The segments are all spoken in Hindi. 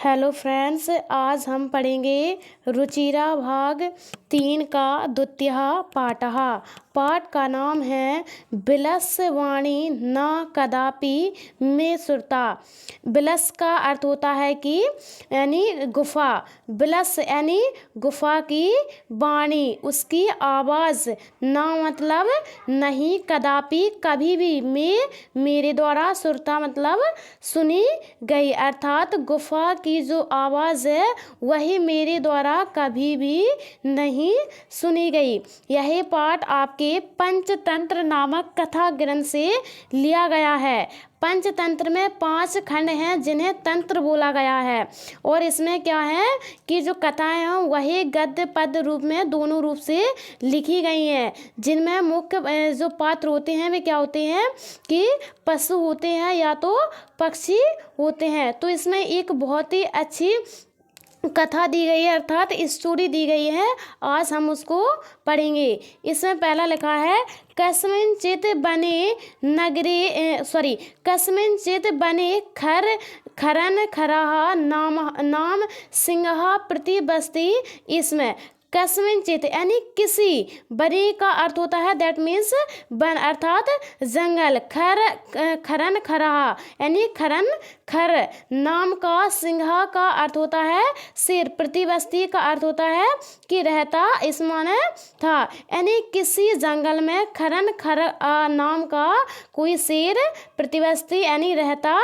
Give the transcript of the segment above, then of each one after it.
हेलो फ्रेंड्स, आज हम पढ़ेंगे रुचिरा भाग 3 का द्वितीय पाठः। पाठ का नाम है विलसवाणी न कदापि में सुरता। विलस का अर्थ होता है कि यानी गुफा, विलस यानी गुफा की वाणी, उसकी आवाज़, ना मतलब नहीं, कदापि कभी भी, में मेरे द्वारा, सुरता मतलब सुनी गई, अर्थात गुफा की जो आवाज़ है वही मेरे द्वारा कभी भी नहीं सुनी गई। यह पाठ आपके पंचतंत्र नामक कथा ग्रंथ से लिया गया है। पंचतंत्र में 5 खंड हैं जिन्हें तंत्र बोला गया है, और इसमें क्या है कि जो कथाएं हैं वही गद्य पद्य रूप में दोनों रूप से लिखी गई हैं, जिनमें मुख्य जो पात्र होते हैं वे क्या होते हैं कि पशु होते हैं या तो पक्षी होते हैं। तो इसमें एक बहुत ही अच्छी कथा दी गई है, अर्थात स्टोरी दी गई है। आज हम उसको पढ़ेंगे। इसमें पहला लिखा है कस्मिंचित बने कस्मिंचित बने खरन खराहा नाम सिंहा प्रति बस्ती। इसमें कस्मिंचित यानी किसी, बने का अर्थ होता है दैट मीन्स वन अर्थात जंगल, खरन खराहा यानी खरन खर, नाम का, सिंहा का अर्थ होता है शेर, प्रतिबस्ती का अर्थ होता है कि रहता, इस माने था, यानी किसी जंगल में खरन खर नाम का कोई शेर प्रतिबस्ती यानी रहता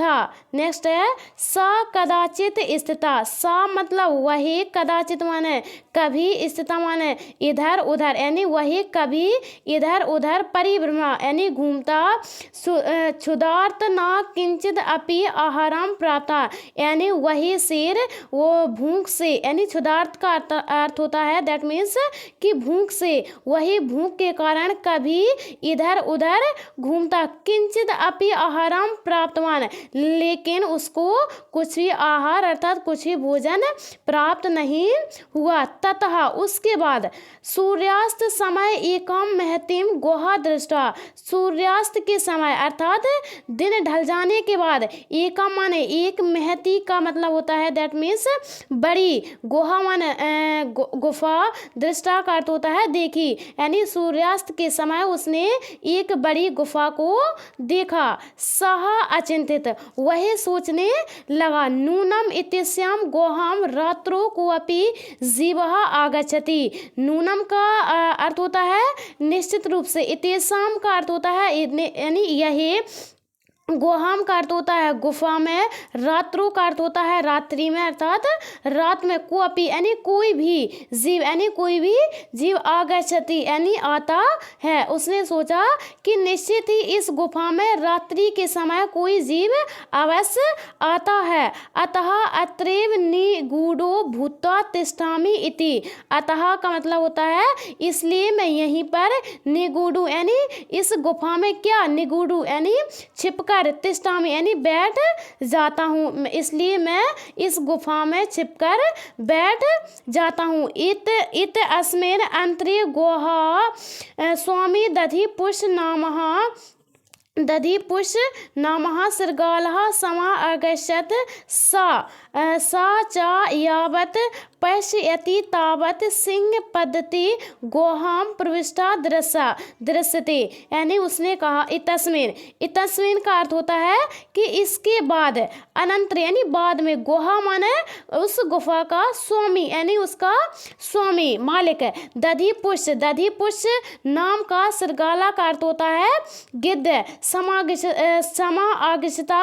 था। नेक्स्ट है सा कदाचित स्थिता। सा मतलब वही, कदाचित माने कभी, स्थिता माने इधर उधर यानी वही कभी इधर उधर, परिभ्रमण यानी घूमता, क्षुधार्त ना किंचित अपि आहारम प्राप्त यानी वही शेर वो भूख से, यानी क्षुधार्त का अर्थ होता है दैट मीन्स कि भूख से, वही भूख के कारण कभी इधर उधर घूमता, किंचित अपि आहारम प्राप्तवान लेकिन उसको कुछ भी आहार अर्थात कुछ भी भोजन प्राप्त नहीं हुआ। ततः उसके बाद सूर्यास्त समय एकम महतिम गुहा दृष्टा। सूर्यास्त के समय अर्थात दिन ढल जाने के बाद, एकम माने एक, महती का मतलब होता है दैट मीन्स बड़ी, गुहा माने गुफा, दृष्टा का अर्थ होता है देखी, यानी सूर्यास्त के समय उसने एक बड़ी गुफा को देखा। सह अचिंतित वह सोचने लगा, नूनम इत्यस्याम गुहाम रात्रो को अपि जीवः आगच्छति। नूनम का अर्थ होता है निश्चित रूप से, इत्यस्याम का अर्थ होता है यानी यही, गुहाम का अर्थ होता है गुफा में, रात्रो का अर्थ होता है रात्रि में अर्थात रात में, कोअपि यानी कोई भी जीव, यानी कोई भी जीव, आगच्छति यानी आता है। उसने सोचा कि निश्चित ही इस गुफा में रात्रि के समय कोई जीव अवश्य आता है। अतः अत्रैव निगूढ़ो भूत्वा तिष्ठामि इति। अतः का मतलब होता है इसलिए मैं यहीं पर, निगूढ़ यानी इस गुफा में क्या, निगूढ़ यानी छिपकर, तिष्ठामि यानी बैठ जाता हूँ, इसलिए मैं इस गुफा में छिपकर बैठ जाता हूँ। इत अस्मिन् अंतरे गुहा स्वामी दधिपुष नामः शृगालः समागच्छत्। सा च यावत् पश्यति तावत् सिंह पद्धति गुहां प्रविष्टा दृश्यते। यानी उसने कहा इतस्मिन का अर्थ होता है कि इसके बाद, अनंतर यानी बाद में, गुहा माने उस गुफा का स्वामी यानी उसका स्वामी, मालिक, दधिपुष नाम का शृगाला का अर्थ होता है गिद्ध, समागच्छता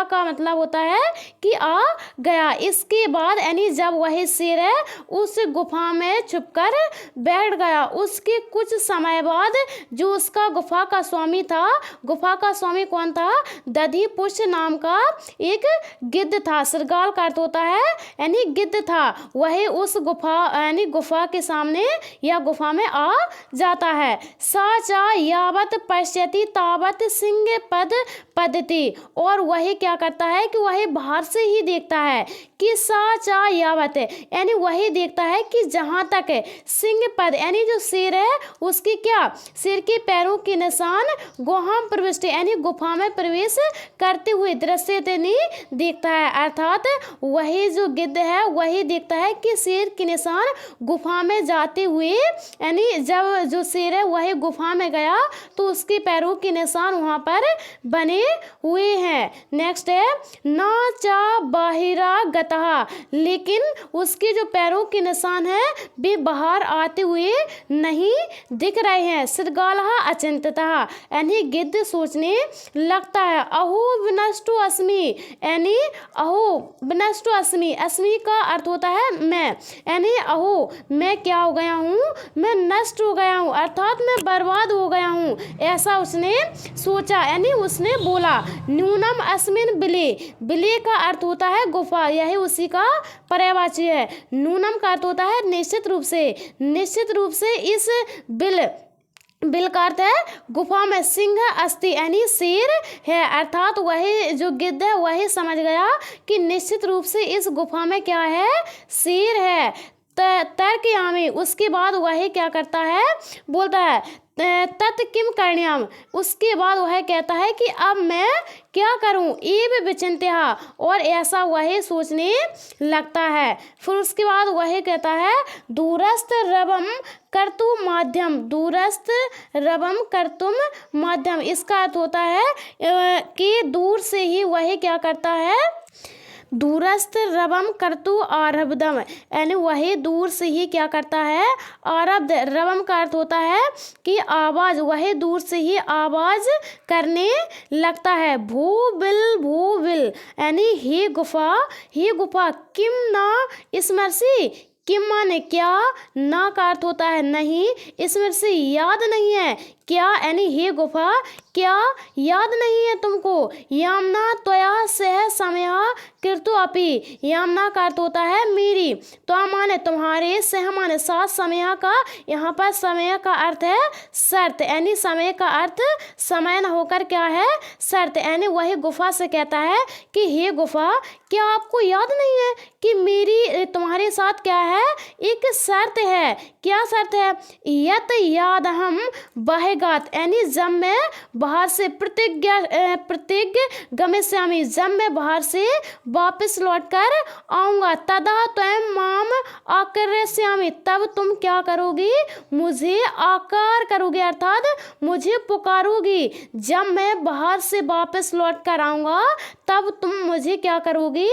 का मतलब होता है कि आ गया। इसके बाद यानी जब वही शेर है उस गुफा में छुपकर बैठ गया, उसके कुछ समय बाद जो उसका गुफा का स्वामी था, गुफा का स्वामी कौन था, दधिपुष नाम का एक गिद्ध था, शृगाल का अर्थ होता है यानी गिद्ध था, वही उस गुफा यानी गुफा के सामने या गुफा में आ जाता है। सा च यावत् पश्यति तावत् सिंह पद पद्धति, और वही क्या करता है कि वही बाहर से ही देखता है कि सा चा यावत, यानी वही देखता है कि जहाँ तक सिंह पद यानी जो शेर है उसकी क्या शेर के पैरों के निशान गुहाम प्रविष्ट यानी गुफा में प्रवेश करते हुए दृश्य नहीं देखता है। अर्थात वही जो गिद्ध है वही देखता है कि शेर के निशान गुफा में जाते हुए, यानी जब जो शेर है वही गुफा में गया तो उसके पैरों के निशान वहाँ पर बने हुए हैं। नेक्स्ट है ना चा बाहिरा गतहा, लेकिन उसके जो पैरों के निशान है वे बाहर आते हुए नहीं दिख रहे हैं। सदगालहा अचिंततः, यानी गिद्ध सोचने लगता है। अहो विनष्टो अस्मि, यानी अहो विनष्टो अस्मि, अस्मि का अर्थ होता है मैं, यानी अहो मैं क्या हो गया हूँ, मैं नष्ट हो गया हूँ, अर्थात मैं बर्बाद हो गया हूँ, ऐसा उसने सोचा, यानी उसने बोला। न्यूनम अस्मिन बिले, बिले का अर्थ होता है गुफा, यही उसी का पर्यायवाची है। न्यूनम का अर्थ होता है निश्चित रूप से, निश्चित रूप से इस बिल का अर्थ है गुफा में सिंह अस्ति यानी शेर है, अर्थात वही जो गिद्ध है वही समझ गया कि निश्चित रूप से इस गुफा में क्या है, शेर है। तर्कयामी, उसके बाद वही क्या करता है, बोलता है तत् किम करणीयम, उसके बाद वह कहता है कि अब मैं क्या करूं, एव विचिंत्य, और ऐसा वही सोचने लगता है। फिर उसके बाद वही कहता है दूरस्थ रवम कर्तु माध्यम, दूरस्थ रवम कर्तुम माध्यम, इसका अर्थ होता है कि दूर से ही वही क्या करता है, दूरस्थ रवम कर्तु आरब्धम, यानी वही दूर से ही क्या करता है, आरब्ध, रवम का अर्थ होता है कि आवाज, वही दूर से ही आवाज करने लगता है। भू बिल, यानी हे गुफा, हे गुफा, किम ना स्मरसी, किम माने क्या, ना का अर्थ होता है नहीं, इसमें से याद नहीं है क्या, यानी हे गुफा क्या याद नहीं है तुमको। यामना त्वया सह समय कृतु अपि, यामना का अर्थ होता है मेरी, तो माने तुम्हारे, सह माने साथ, समय का यहाँ पर समय का अर्थ है शर्त, यानी समय का अर्थ समय न होकर क्या है, शर्त, यानी वही गुफा से कहता है कि हे गुफा क्या आपको याद नहीं है कि मेरी तुम्हारे साथ क्या है, एक शर्त है। क्या शर्त है, यत याद हम बहेगात, यानी जब मैं बाहर से प्रतिज्ञा गमिष्यामि, जब मैं बाहर से वापस लौट कर आऊँगा, तदा त्वं माम आकर्षयामि, तब तुम क्या करोगी, मुझे आकार करोगी, अर्थात मुझे पुकारोगी। जब मैं बाहर से वापस लौट कर आऊँगा तब तुम मुझे क्या करोगी,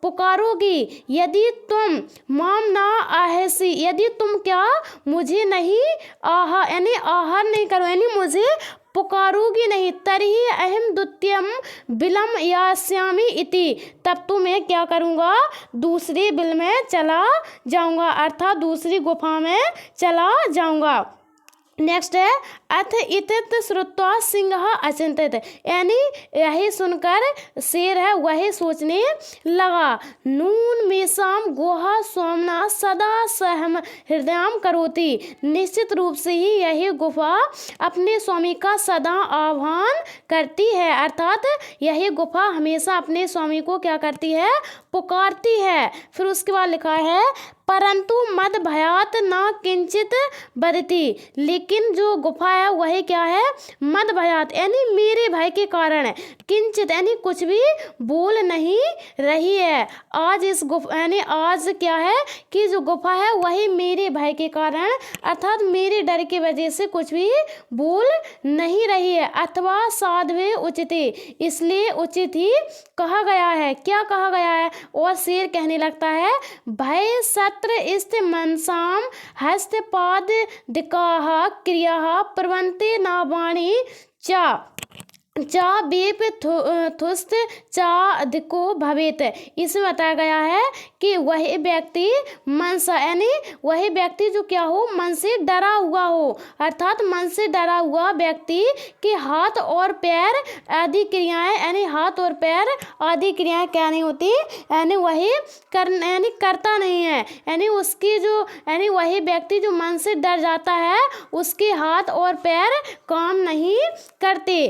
पुकारोगी। यदि तुम माम ना आहसी, यदि तुम क्या मुझे नहीं यानी आहार नहीं करो, यानी मुझे पुकारोगी नहीं, तर्हि अहम द्वितीयम बिलम यास्यामि इति, तब तो मैं क्या करूँगा, दूसरी बिल में चला जाऊँगा, अर्थात दूसरी गुफा में चला जाऊँगा। नेक्स्ट है अथ इतित श्रुत्वा सिंह अचिंतित, यानी यही सुनकर शेर है वही सोचने लगा। नून मेषाम गोहा सोमना सदा सहम हृदयाम करोति, निश्चित रूप से ही यही गुफा अपने स्वामी का सदा आह्वान करती है, अर्थात यही गुफा हमेशा अपने स्वामी को क्या करती है, पुकारती है। फिर उसके बाद लिखा है परंतु मद भयात ना किंचित बदती, लेकिन जो गुफा है वही क्या है, मद भयात, यानी मेरे भय के कारण, किंचित यानी कुछ भी बोल नहीं रही है। आज इस गुफा यानी आज क्या है कि जो गुफा है वही मेरे भय के कारण, अर्थात मेरे डर की वजह से कुछ भी बोल नहीं रही है। अथवा साध्वे उचिते, इसलिए उचित ही कहा गया है। क्या कहा गया है, और शेर कहने लगता है भय सत्र इस्त मनसाम हस्तपाद दिकाहा क्रिया प्रवंते नावाणी चा बेप थुस्त चा दिको भवेत, इसमें बताया गया है कि वही व्यक्ति मन से यानी वही व्यक्ति जो क्या हो, मन से डरा हुआ हो, अर्थात मन से डरा हुआ व्यक्ति के हाथ और पैर आदि क्रियाएं, यानी हाथ और पैर आदि क्रियाएं क्या नहीं होती, यानी वही यानी करता नहीं है, यानी उसकी जो यानी वही व्यक्ति जो मन से डर जाता है उसके हाथ और पैर काम नहीं करते।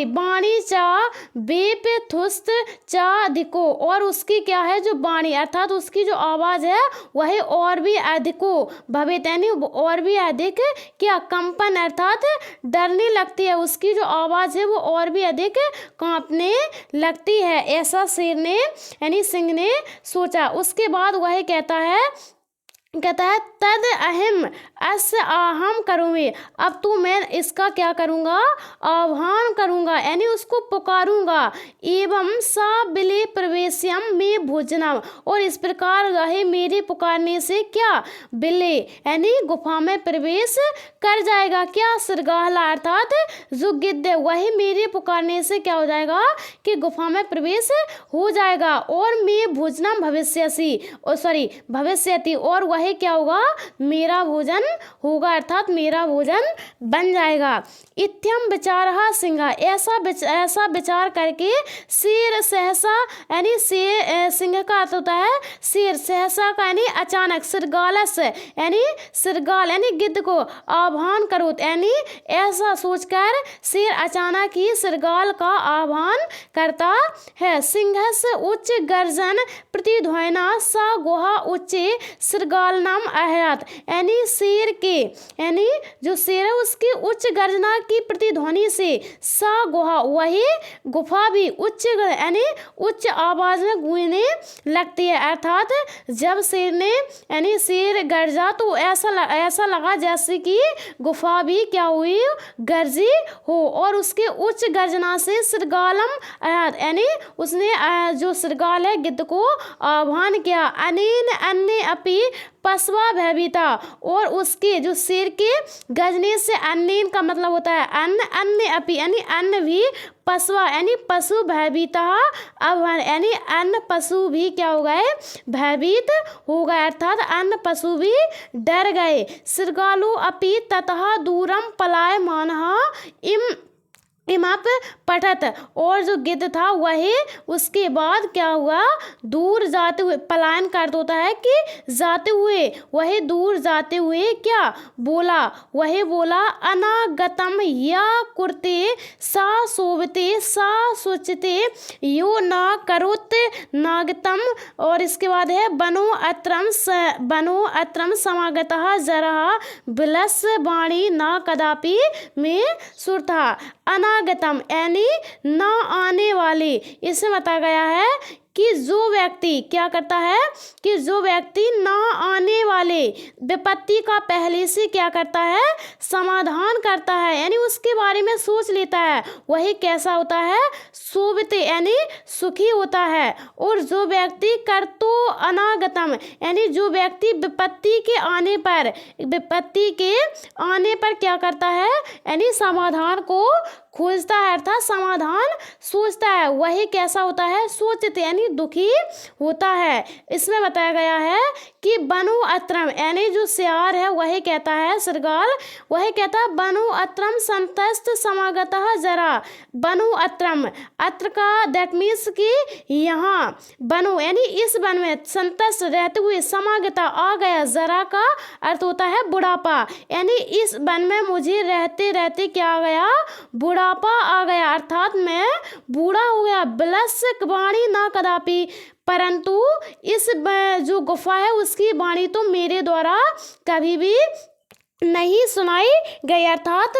बाणी चा बेप थुस्त चा दिको, और उसकी क्या है जो बाणी अर्थात उसकी जो आवाज़ है वह और भी अधिको भवित यानी और भी अधिक क्या कंपन अर्थात डरने लगती है, उसकी जो आवाज़ है वो और भी अधिक कांपने लगती है, ऐसा शेर ने यानी सिंह ने सोचा। उसके बाद वह कहता है तद अहम अस आहम करूँगी, अब तो मैं इसका क्या करूँगा आह्वान करूँगा यानी उसको पुकारूँगा। एवं सा बिले प्रवेश्यम में भोजनम, और इस प्रकार वह मेरे पुकारने से क्या बिले यानी गुफा में प्रवेश कर जाएगा। क्या श्रृंगाला अर्थात जो गिद्ध वही मेरे पुकारने से क्या हो जाएगा कि गुफा में प्रवेश हो जाएगा। और मैं भोजनम भविष्यति, और वह क्या होगा मेरा भोजन होगा अर्थात मेरा भोजन बन जाएगा। इत्यम विचारहा सिंह, ऐसा विचार करके शेर सहसा यानी सिंह का अर्थ होता है शेर, सहसा का यानी अचानक, श्रृंगालस यानी श्रृंगाल यानी गिद्ध को आह्वान करो यानी ऐसा सोचकर शेर अचानक ही श्रृंगाल का आह्वान करता है। सिंहस उच्च गर्जन प्रतिध्वनिना सा गुहा उच्चे श्रृंगाल नाम अहयात, यानी शेर के यानी जो शेर है उसकी उच्च गर्जना की प्रतिध्वनि से सा गुहा वही गुफा भी उच्च यानी उच्च आवाज में गूंजने लगती है, अर्थात जब शेर ने यानी शेर गरजा तो ऐसा लगा जैसे कि गुफा भी क्या हुई गर्जी हो, और उसके उच्च गर्जना से श्रृंगालम अहयात यानी उसने जो श्रृंगाल है गिद्ध को आह्वान किया। अनेन अन्य अपि पशवा भयभीता, और उसके जो शेर के गजने से अन्य का मतलब होता है अन्न, अन्य अपि यानी अन्न भी, पशवा यानी पशु भयभीता यानी अन्न पशु भी क्या हो गए भयभीत हो गए, अर्थात अन्न पशु भी डर गए। श्रृंगालो अपि ततः दूरम पलायमानः इमाप पठत, और जो गिद्ध था वही उसके बाद क्या हुआ दूर जाते हुए, पलायन का अर्थ होता है कि जाते हुए, वही दूर जाते हुए क्या बोला, वही बोला अनागतम या कुर्ते सा शोभते सा सोचते यो ना करोत नागतम, और इसके बाद है बनो अत्रम समागतः जरा बिलस वाणी ना कदापि में सुरथा। अनागतम यानी ना आने वाले, इसमें बताया गया है कि जो व्यक्ति क्या करता है कि जो व्यक्ति ना आने वाले विपत्ति का पहले से क्या करता है समाधान करता है, यानी उसके बारे में सोच लेता है, वही कैसा होता है शोभित यानी सुखी होता है। और जो व्यक्ति कर्तो अनागतम यानी जो व्यक्ति विपत्ति के आने पर क्या करता है यानी समाधान को खोजता है, अर्थात समाधान सोचता है, वही कैसा होता है सोचते यानी दुखी होता है। इसमें बताया गया है कि बनु अत्रम यानी जो सियार है वही कहता है श्रृंगाल, वही कहता है बनु अत्रम संतस्त समागतः जरा। बनु अत्रम अत्र का दैट मीन्स कि यहाँ बनु यानी इस वन में संतस्त रहते हुए समागता आ गया, जरा का अर्थ होता है बुढ़ापा, यानी इस वन में मुझे रहते रहते क्या आ गया बुढ़ापा आ गया, अर्थात मैं बूढ़ा हो गया। बिलस वाणी ना कदापि, परंतु इस जो गुफा है उसकी वाणी तो मेरे द्वारा कभी भी नहीं सुनाई गई, अर्थात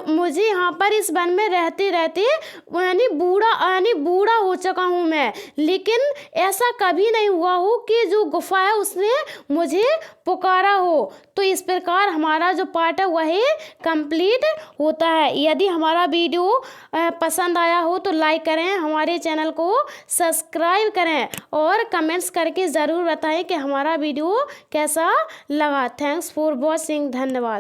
मुझे यहाँ पर इस वन में रहते रहते यानी बूढ़ा हो चुका हूँ मैं, लेकिन ऐसा कभी नहीं हुआ हो कि जो गुफा है उसने मुझे पुकारा हो। तो इस प्रकार हमारा जो पार्ट है वही कंप्लीट होता है। यदि हमारा वीडियो पसंद आया हो तो लाइक करें, हमारे चैनल को सब्सक्राइब करें और कमेंट्स करके ज़रूर बताएं कि हमारा वीडियो कैसा लगा। थैंक्स फॉर वॉचिंग, धन्यवाद।